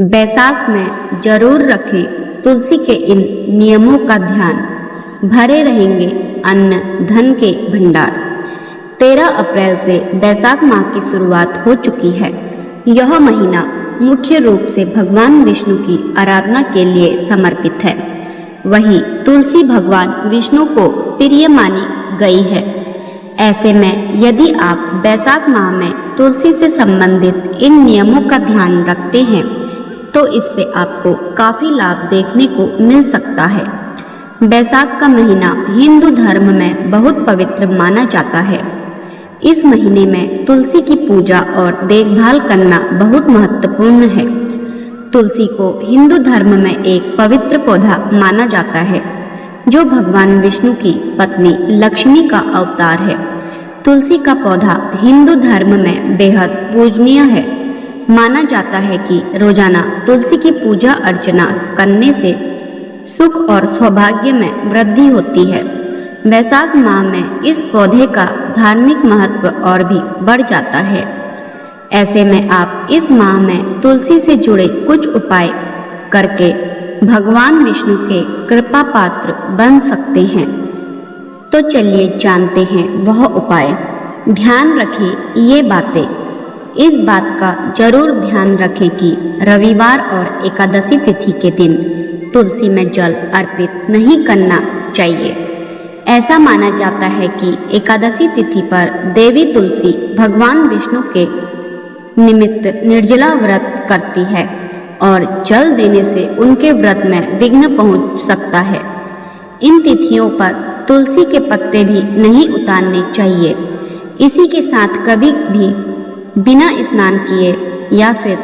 बैसाख में जरूर रखें तुलसी के इन नियमों का ध्यान, भरे रहेंगे अन्न धन के भंडार। 13 अप्रैल से बैसाख माह की शुरुआत हो चुकी है। यह महीना मुख्य रूप से भगवान विष्णु की आराधना के लिए समर्पित है। वहीं तुलसी भगवान विष्णु को प्रिय मानी गई है। ऐसे में यदि आप बैसाख माह में तुलसी से संबंधित इन नियमों का ध्यान रखते हैं तो इससे आपको काफ़ी लाभ देखने को मिल सकता है। बैसाख का महीना हिंदू धर्म में बहुत पवित्र माना जाता है। इस महीने में तुलसी की पूजा और देखभाल करना बहुत महत्वपूर्ण है। तुलसी को हिंदू धर्म में एक पवित्र पौधा माना जाता है जो भगवान विष्णु की पत्नी लक्ष्मी का अवतार है। तुलसी का पौधा हिंदू धर्म में बेहद पूजनीय है। माना जाता है कि रोजाना तुलसी की पूजा अर्चना करने से सुख और सौभाग्य में वृद्धि होती है। बैसाख माह में इस पौधे का धार्मिक महत्व और भी बढ़ जाता है। ऐसे में आप इस माह में तुलसी से जुड़े कुछ उपाय करके भगवान विष्णु के कृपा पात्र बन सकते हैं। तो चलिए जानते हैं वह उपाय। ध्यान रखें ये बातें। इस बात का जरूर ध्यान रखें कि रविवार और एकादशी तिथि के दिन तुलसी में जल अर्पित नहीं करना चाहिए। ऐसा माना जाता है कि एकादशी तिथि पर देवी तुलसी भगवान विष्णु के निमित्त निर्जला व्रत करती है और जल देने से उनके व्रत में विघ्न पहुंच सकता है। इन तिथियों पर तुलसी के पत्ते भी नहीं उतारने चाहिए। इसी के साथ कभी भी बिना स्नान किए या फिर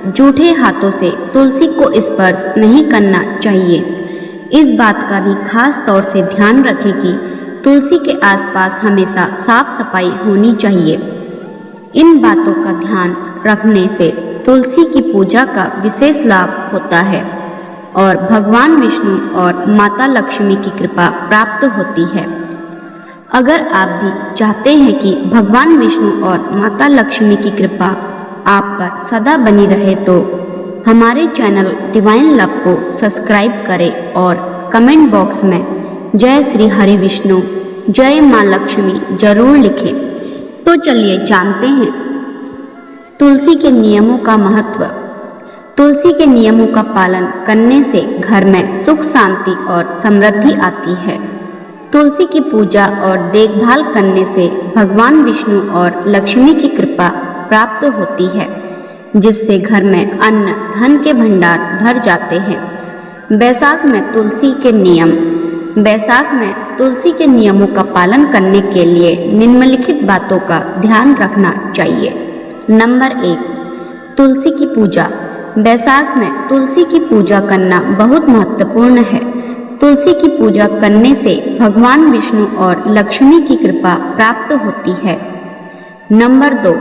जूठे हाथों से तुलसी को स्पर्श नहीं करना चाहिए। इस बात का भी खास तौर से ध्यान रखें कि तुलसी के आसपास हमेशा साफ सफाई होनी चाहिए। इन बातों का ध्यान रखने से तुलसी की पूजा का विशेष लाभ होता है और भगवान विष्णु और माता लक्ष्मी की कृपा प्राप्त होती है। अगर आप भी चाहते हैं कि भगवान विष्णु और माता लक्ष्मी की कृपा आप पर सदा बनी रहे तो हमारे चैनल डिवाइन लव को सब्सक्राइब करें और कमेंट बॉक्स में जय श्री हरि विष्णु जय माँ लक्ष्मी जरूर लिखें। तो चलिए जानते हैं तुलसी के नियमों का महत्व। तुलसी के नियमों का पालन करने से घर में सुख शांति और समृद्धि आती है। तुलसी की पूजा और देखभाल करने से भगवान विष्णु और लक्ष्मी की कृपा प्राप्त होती है जिससे घर में अन्न धन के भंडार भर जाते हैं। बैसाख में तुलसी के नियम। बैसाख में तुलसी के नियमों का पालन करने के लिए निम्नलिखित बातों का ध्यान रखना चाहिए। नंबर 1, तुलसी की पूजा। बैसाख में तुलसी की पूजा करना बहुत महत्वपूर्ण है। तुलसी की पूजा करने से भगवान विष्णु और लक्ष्मी की कृपा प्राप्त होती है। नंबर 2,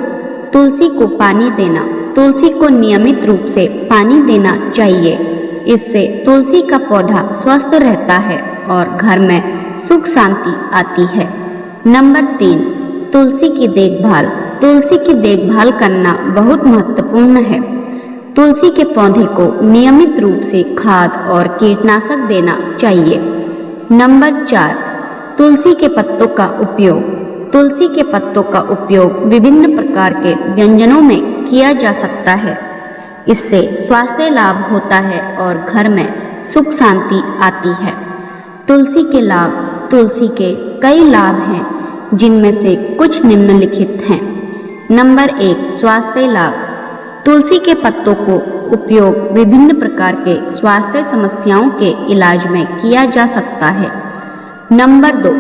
तुलसी को पानी देना। तुलसी को नियमित रूप से पानी देना चाहिए। इससे तुलसी का पौधा स्वस्थ रहता है और घर में सुख शांति आती है। नंबर 3, तुलसी की देखभाल। तुलसी की देखभाल करना बहुत महत्वपूर्ण है। तुलसी के पौधे को नियमित रूप से खाद और कीटनाशक देना चाहिए। नंबर 4, तुलसी के पत्तों का उपयोग। तुलसी के पत्तों का उपयोग विभिन्न प्रकार के व्यंजनों में किया जा सकता है। इससे स्वास्थ्य लाभ होता है और घर में सुख शांति आती है। तुलसी के लाभ। तुलसी के कई लाभ हैं जिनमें से कुछ निम्नलिखित हैं। नंबर 1, स्वास्थ्य लाभ। तुलसी के पत्तों को उपयोग विभिन्न प्रकार के स्वास्थ्य समस्याओं के इलाज में किया जा सकता है। नंबर 2,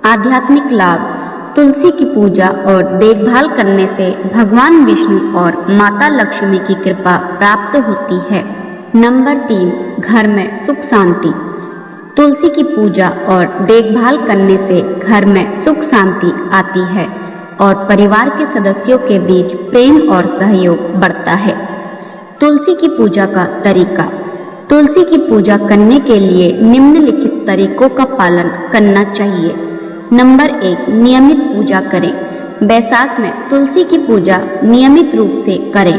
आध्यात्मिक लाभ। तुलसी की पूजा और देखभाल करने से भगवान विष्णु और माता लक्ष्मी की कृपा प्राप्त होती है। नंबर 3, घर में सुख शांति। तुलसी की पूजा और देखभाल करने से घर में सुख शांति आती है और परिवार के सदस्यों के बीच प्रेम और सहयोग बढ़ता है। तुलसी की पूजा का तरीका। तुलसी की पूजा करने के लिए निम्नलिखित तरीकों का पालन करना चाहिए। नंबर 1, नियमित पूजा करें। बैसाख में तुलसी की पूजा नियमित रूप से करें।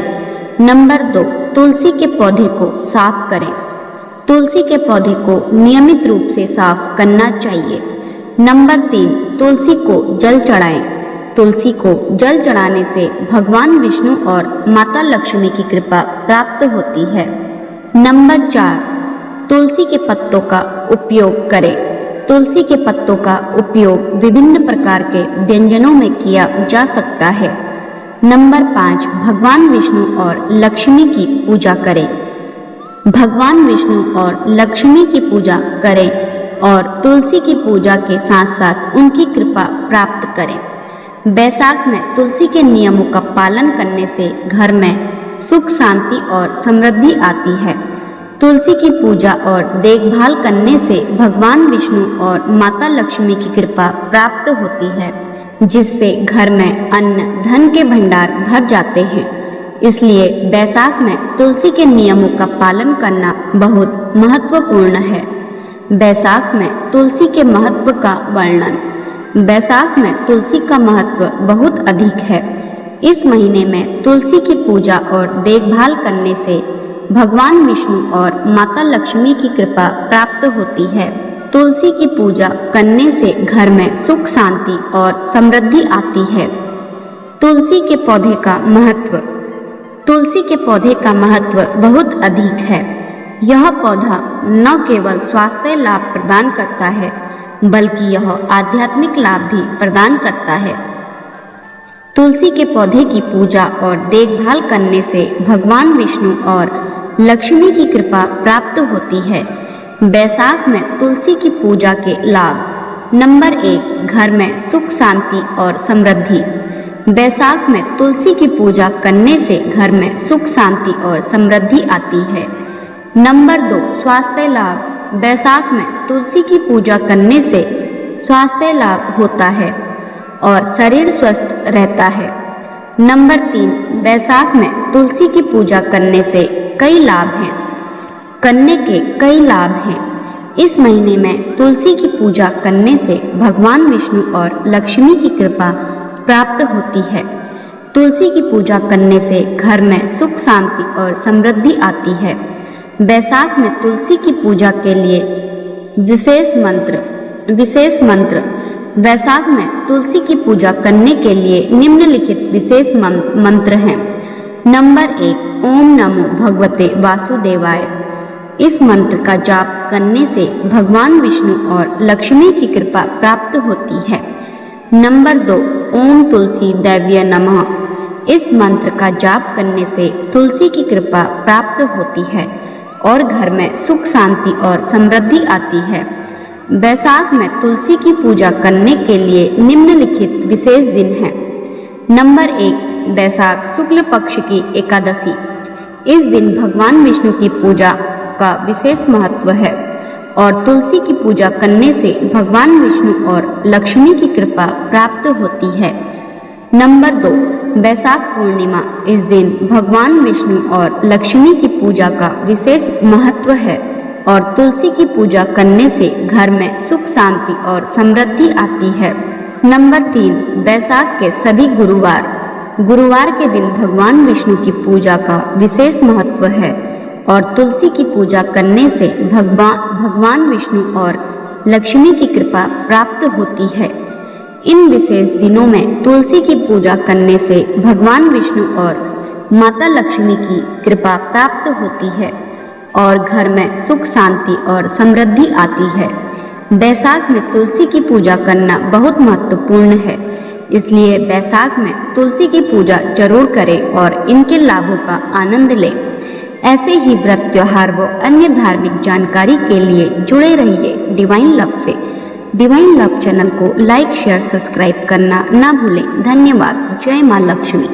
नंबर 2, तुलसी के पौधे को साफ करें। तुलसी के पौधे को नियमित रूप से साफ करना चाहिए। नंबर 3, तुलसी को जल चढ़ाएं। तुलसी को जल चढ़ाने से भगवान विष्णु और माता लक्ष्मी की कृपा प्राप्त होती है। नंबर 4, तुलसी के पत्तों का उपयोग करें। तुलसी के पत्तों का उपयोग विभिन्न प्रकार के व्यंजनों में किया जा सकता है। नंबर 5, भगवान विष्णु और लक्ष्मी की पूजा करें। भगवान विष्णु और लक्ष्मी की पूजा करें और तुलसी की पूजा के साथ साथ उनकी कृपा प्राप्त करें। बैसाख में तुलसी के नियमों का पालन करने से घर में सुख, शांति और समृद्धि आती है। तुलसी की पूजा और देखभाल करने से भगवान विष्णु और माता लक्ष्मी की कृपा प्राप्त होती है, जिससे घर में अन्न धन के भंडार भर जाते हैं। इसलिए बैसाख में तुलसी के नियमों का पालन करना बहुत महत्वपूर्ण है। बैसाख में तुलसी के महत्व का वर्णन। बैसाख में तुलसी का महत्व बहुत अधिक है। इस महीने में तुलसी की पूजा और देखभाल करने से भगवान विष्णु और माता लक्ष्मी की कृपा प्राप्त होती है। तुलसी की पूजा करने से घर में सुख, शांति और समृद्धि आती है। तुलसी के पौधे का महत्व। तुलसी के पौधे का महत्व बहुत अधिक है। यह पौधा न केवल स्वास्थ्य लाभ प्रदान करता है, बल्कि यह आध्यात्मिक लाभ भी प्रदान करता है। तुलसी के पौधे की पूजा और देखभाल करने से भगवान विष्णु और लक्ष्मी की कृपा प्राप्त होती है। बैसाख में तुलसी की पूजा के लाभ। नंबर 1, घर में सुख, शांति और समृद्धि। बैसाख में तुलसी की पूजा करने से घर में सुख, शांति और समृद्धि आती है। नंबर 2, स्वास्थ्य लाभ। बैसाख में तुलसी की पूजा करने से स्वास्थ्य लाभ होता है और शरीर स्वस्थ रहता है। नंबर 3, बैसाख में तुलसी की पूजा करने से कई लाभ हैं। करने के कई लाभ हैं। इस महीने में तुलसी की पूजा करने से भगवान विष्णु और लक्ष्मी की कृपा प्राप्त होती है। तुलसी की पूजा करने से घर में सुख, शांति और समृद्धि आती है। बैसाख में तुलसी की पूजा के लिए विशेष मंत्र। बैसाख में तुलसी की पूजा करने के लिए निम्नलिखित विशेष मंत्र हैं। नंबर 1, ओम नमो भगवते वासुदेवाय। इस मंत्र का जाप करने से भगवान विष्णु और लक्ष्मी की कृपा प्राप्त होती है। नंबर 2, ओम तुलसी दैव्य नमः। इस मंत्र का जाप करने से तुलसी की कृपा प्राप्त होती है और घर में सुख, शांति और समृद्धि आती है। बैसाख में तुलसी की पूजा करने के लिए निम्नलिखित विशेष दिन हैं। नंबर 1, बैसाख शुक्ल पक्ष की एकादशी। इस दिन भगवान विष्णु की पूजा का विशेष महत्व है और तुलसी की पूजा करने से भगवान विष्णु और लक्ष्मी की कृपा प्राप्त होती है। नंबर 2, बैसाख पूर्णिमा। इस दिन भगवान विष्णु और लक्ष्मी की पूजा का विशेष महत्व है और तुलसी की पूजा करने से घर में सुख, शांति और समृद्धि आती है। नंबर 3, बैसाख के सभी गुरुवार के दिन भगवान विष्णु की पूजा का विशेष महत्व है और तुलसी की पूजा करने से भगवान विष्णु और लक्ष्मी की कृपा प्राप्त होती है। इन विशेष दिनों में तुलसी की पूजा करने से भगवान विष्णु और माता लक्ष्मी की कृपा प्राप्त होती है और घर में सुख, शांति और समृद्धि आती है। बैसाख में तुलसी की पूजा करना बहुत महत्वपूर्ण है, इसलिए बैसाख में तुलसी की पूजा जरूर करें और इनके लाभों का आनंद लें। ऐसे ही व्रत, त्योहार व अन्य धार्मिक जानकारी के लिए जुड़े रहिए डिवाइन लव से। डिवाइन लव चैनल को लाइक, शेयर, सब्सक्राइब करना ना भूलें। धन्यवाद। जय मां लक्ष्मी।